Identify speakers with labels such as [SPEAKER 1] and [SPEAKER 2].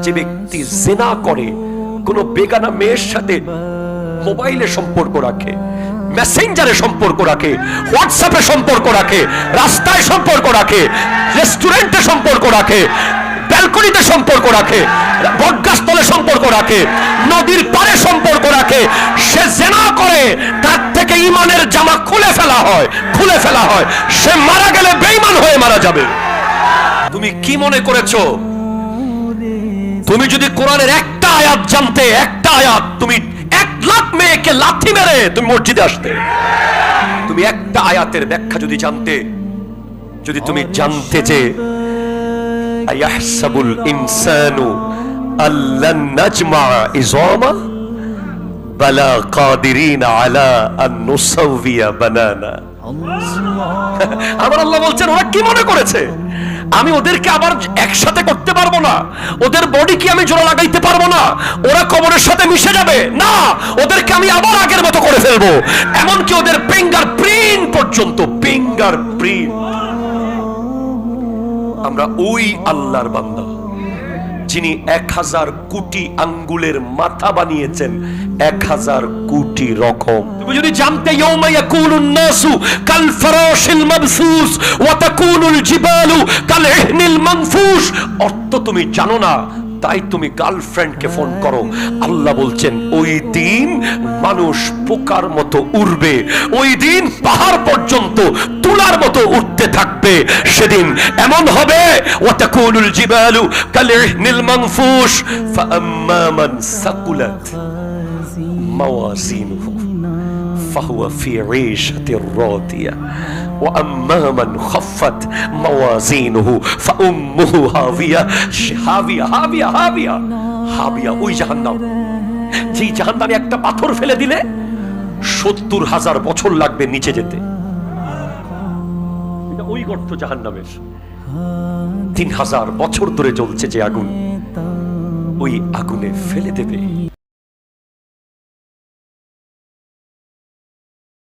[SPEAKER 1] যে ব্যক্তি জিনা করে, কোন বেগানা মেয়ের সাথে মোবাইলে সম্পর্ক রাখে, মেসেঞ্জারে সম্পর্ক রাখে, হোয়াটসঅ্যাপে সম্পর্ক রাখে, রাস্তায় সম্পর্ক রাখে, রেস্টুরেন্টে সম্পর্ক রাখে, ব্যালকনিতে সম্পর্ক রাখে, বটগাছতলে সম্পর্ক রাখে, নদীর পাড়ে সম্পর্ক রাখে, সে জিনা করে, তার থেকে ঈমানের জামা খুলে ফেলা হয়, সে মারা গেলে বেঈমান হয়ে মারা যাবে। তুমি কি মনে করেছো তুমি যদি কোরআনের একটা আয়াত জানতে, একটা আয়াত, তুমি 1 লাখ মেয়েকে লাথি মেরে তুমি মসজিদে আসতে? তুমি একটা আয়াতের ব্যাখ্যা যদি জানতে, যদি তুমি জানতে যে আয়াহসাবুল ইনসানু আল্লান নাজমা ইযামা বালা কাদিরিন আলা আন নুসাউবিয়া বানানা। আমার আল্লাহ বলছেন, ওরা কি মনে করেছে আমি ওদেরকে আবার একসাথে করতে পারবো না, ওদের বডি কি আমি জোড়া লাগাইতে পারবো না, ওরা কবরের সাথে মিশে যাবে না, ওদেরকে আমি আবার আগের মতো করে ফেলবো, এমনকি ওদের ফিঙ্গার প্রিন্ট পর্যন্ত, ফিঙ্গার প্রিন্ট। আমরা ওই আল্লাহর বান্দা যিনি 1000 কোটি আঙ্গুলের মাথা বানিয়েছেন 1000 কোটি রকম। তুমি যদি জানতে ইয়াউমা ইয়াকুনুন নাসু কাল ফারাশিল মাবসুস ওয়া তাকুনুল জিবালু কাল ইহনিল মানফুস, অর্থ তুমি জানো না, তাই তুমি গার্লফ্রেন্ডকে ফোন করো। আল্লাহ বলছেন ওই দিন মানুষ পোকার মতো উড়বে, ওই দিন পাহাড় পর্যন্ত তুলার মতো উঠতে থাকবে। সেদিন এমন হবে ওয়াতাকুনুল জিবালু কালইহনিল মানফুস ফাআম্মা মান সাকুলাত মাওয়াজিনুহু ফাহুয়া ফি ঈশাতির রাদিয়া ওয়া আম্মা মান খাফফাত মাওয়াজিনুহু ফাউম্মুহু হাবিয়া। হাবিয়া হাবিয়া হাবিয়া হাবিয়া ওই জাহান্নাম, যেই জাহান্নামে একটা পাথর ফেলে দিলে 70,000 বছর লাগবে নিচে যেতে। এটা ওই গর্ত জাহান্নামের, 3000 বছর ধরে জ্বলছে যে আগুন, ওই আগুনে ফেলে দেবে।